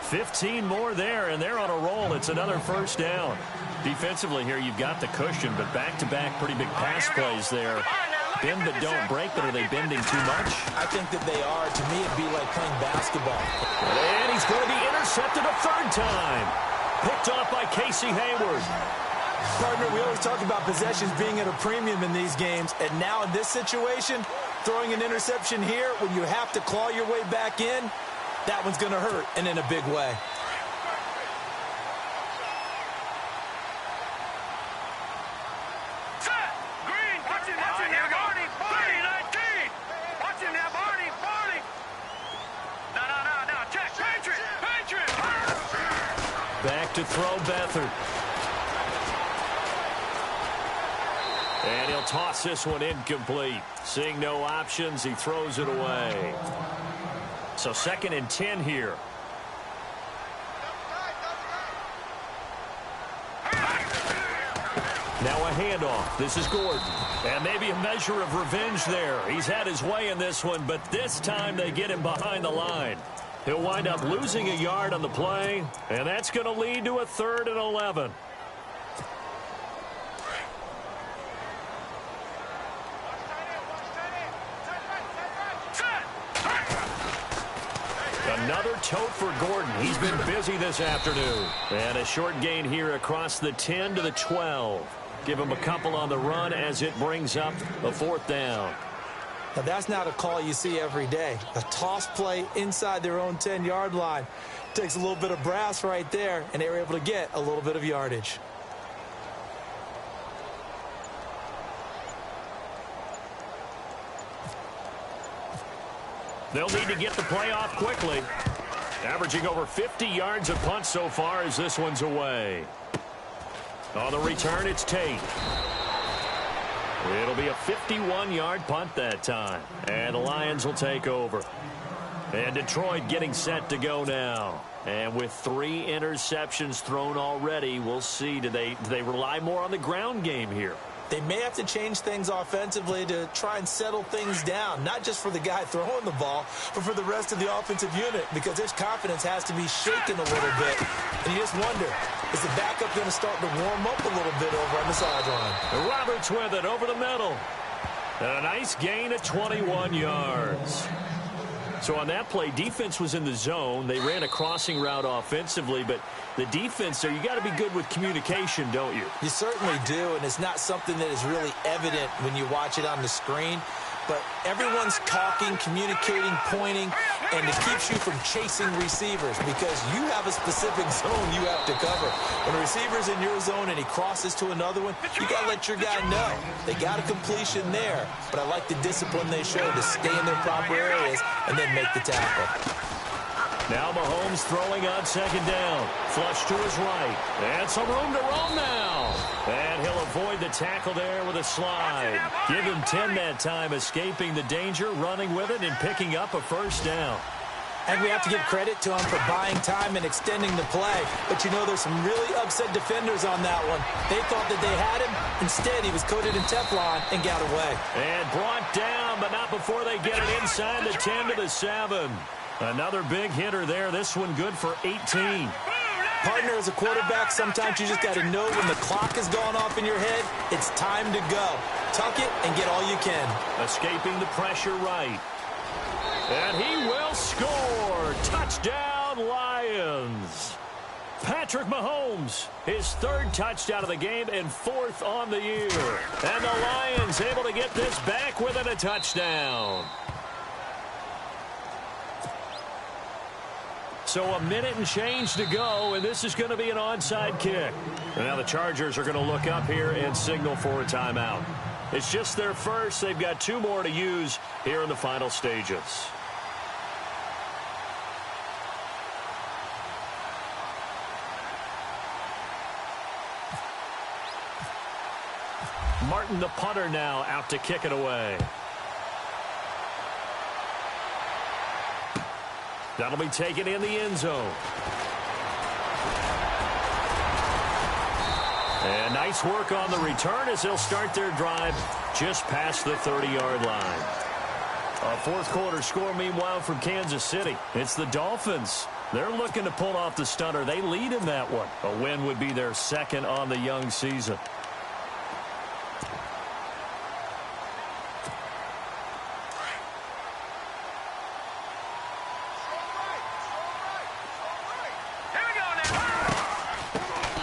15 more there, and they're on a roll. It's another first down. Defensively here, you've got the cushion, but back-to-back pretty big pass plays there. Bend but don't break, but are they bending too much? I think that they are. To me, it'd be like playing basketball. And he's going to be intercepted a third time. Picked off by Casey Hayward. Partner, we always talk about possessions being at a premium in these games, and now in this situation, throwing an interception here when you have to claw your way back in, that one's going to hurt, and in a big way. Back to throw Beathard. And he'll toss this one incomplete. Seeing no options, he throws it away. So 2nd and 10 here. Now a handoff. This is Gordon. And maybe a measure of revenge there. He's had his way in this one, but this time they get him behind the line. He'll wind up losing a yard on the play, and that's going to lead to a 3rd and 11. Another tote for Gordon. He's been busy this afternoon. And a short gain here across the 10 to the 12. Give him a couple on the run as it brings up a 4th down. Now, that's not a call you see every day. A toss play inside their own 10-yard line. Takes a little bit of brass right there, and they were able to get a little bit of yardage. They'll need to get the play off quickly. Averaging over 50 yards a punt so far as this one's away. On the return, it's Tate. It'll be a 51-yard punt that time. And the Lions will take over. And Detroit getting set to go now. And with 3 interceptions thrown already, we'll see. Do they rely more on the ground game here? They may have to change things offensively to try and settle things down, not just for the guy throwing the ball, but for the rest of the offensive unit, because their confidence has to be shaken a little bit. And you just wonder, is the backup going to start to warm up a little bit over on the sideline? Roberts with it over the middle. And a nice gain of 21 yards. So on that play, defense was in the zone. They ran a crossing route offensively, but the defense there, you got to be good with communication, don't you? You certainly do, and it's not something that is really evident when you watch it on the screen. But everyone's talking, communicating, pointing, and it keeps you from chasing receivers because you have a specific zone you have to cover. When a receiver's in your zone and he crosses to another one, you got to let your guy know. They got a completion there, but I like the discipline they show to stay in their proper areas and then make the tackle. Now Mahomes throwing on 2nd down. Flush to his right. And some room to roam now. And he'll avoid the tackle there with a slide. Give him 10 that time, escaping the danger, running with it, and picking up a 1st down. And we have to give credit to him for buying time and extending the play. But, you know, there's some really upset defenders on that one. They thought that they had him. Instead, he was coated in Teflon and got away. And brought down, but not before they get it inside the 10 to the 7. Another big hitter there. This one good for 18. Partner, as a quarterback, sometimes you just got to know when the clock is going off in your head, it's time to go. Tuck it and get all you can. Escaping the pressure right. And he will score. Touchdown, Lions. Patrick Mahomes, his 3rd touchdown of the game and 4th on the year. And the Lions able to get this back within a touchdown. So a minute and change to go, and this is going to be an onside kick. And now the Chargers are going to look up here and signal for a timeout. It's just their first. They've got 2 more to use here in the final stages. Martin, the punter, now out to kick it away. That'll be taken in the end zone. And nice work on the return as they'll start their drive just past the 30-yard line. A 4th quarter score, meanwhile, from Kansas City. It's the Dolphins. They're looking to pull off the stunner. They lead in that one. A win would be their 2nd on the young season.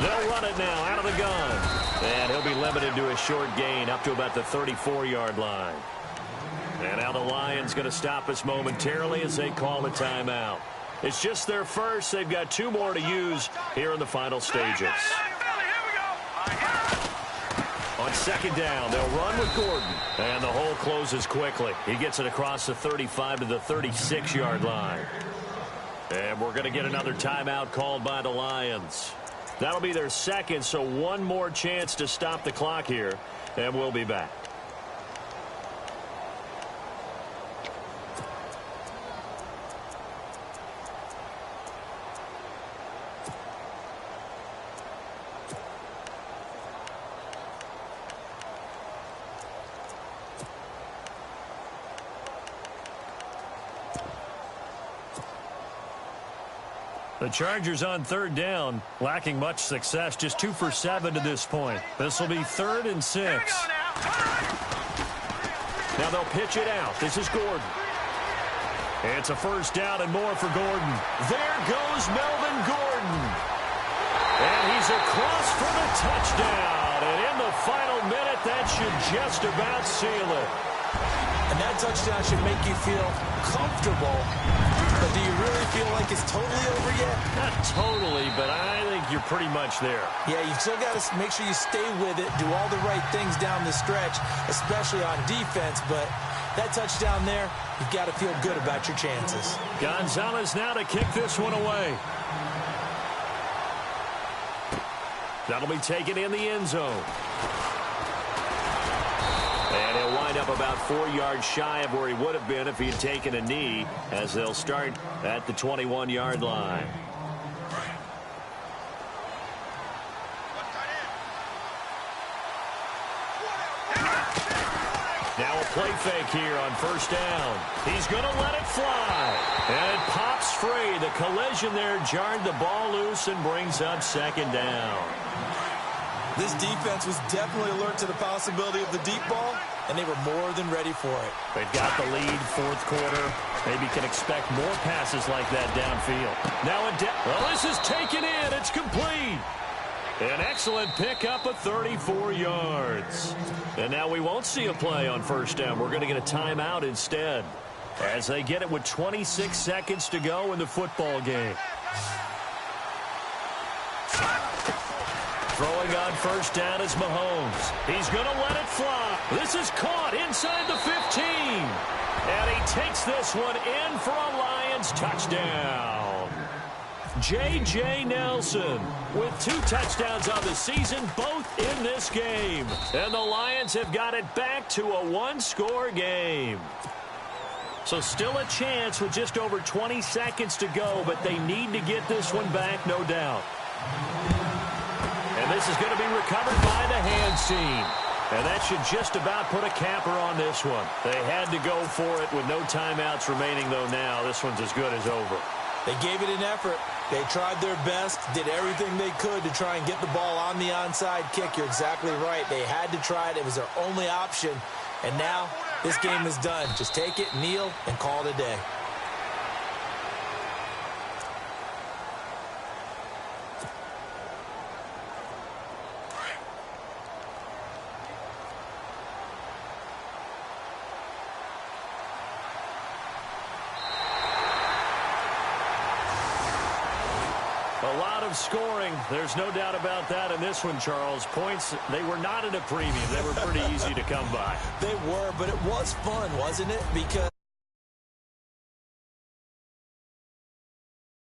They'll run it now out of the gun. And he'll be limited to a short gain up to about the 34-yard line. And now the Lions going to stop us momentarily as they call a timeout. It's just their first. They've got 2 more to use here in the final stages. On 2nd down, they'll run with Gordon. And the hole closes quickly. He gets it across the 35 to the 36-yard line. And we're going to get another timeout called by the Lions. That'll be their 2nd, so 1 more chance to stop the clock here, and we'll be back. The Chargers on third down, lacking much success, just 2 for 7 to this point. This will be 3rd and 6. Here we go now. Now they'll pitch it out. This is Gordon. It's a first down and more for Gordon. There goes Melvin Gordon. And he's across for the touchdown. And in the final minute, that should just about seal it. And that touchdown should make you feel comfortable. But do you really feel like it's totally over yet? Not totally, but I think you're pretty much there. Yeah, you've still got to make sure you stay with it, do all the right things down the stretch, especially on defense. But that touchdown there, you've got to feel good about your chances. Gonzalez now to kick this one away. That'll be taken in the end zone. And he'll wind up about 4 yards shy of where he would have been if he had taken a knee, as they'll start at the 21-yard line. Now a play fake here on first down. He's going to let it fly. And it pops free. The collision there jarred the ball loose and brings up 2nd down. This defense was definitely alert to the possibility of the deep ball, and they were more than ready for it. They've got the lead, 4th quarter. Maybe can expect more passes like that downfield. Now well, this is taken in. It's complete. An excellent pickup of 34 yards. And now we won't see a play on first down. We're going to get a timeout instead, as they get it with 26 seconds to go in the football game. Throwing on first down is Mahomes. He's going to let it fly. This is caught inside the 15. And he takes this one in for a Lions touchdown. J.J. Nelson with 2 touchdowns on the season, both in this game. And the Lions have got it back to a 1-score game. So still a chance with just over 20 seconds to go, but they need to get this one back, no doubt. And this is going to be recovered by the hands team. And that should just about put a capper on this one. They had to go for it with no timeouts remaining, though now. This one's as good as over. They gave it an effort. They tried their best, did everything they could to try and get the ball on the onside kick. You're exactly right. They had to try it. It was their only option. And now this game is done. Just take it, kneel, and call it a day. A lot of scoring. There's no doubt about that in this one, Charles. Points, they were not at a premium. They were pretty easy to come by. They were, but it was fun, wasn't it? Because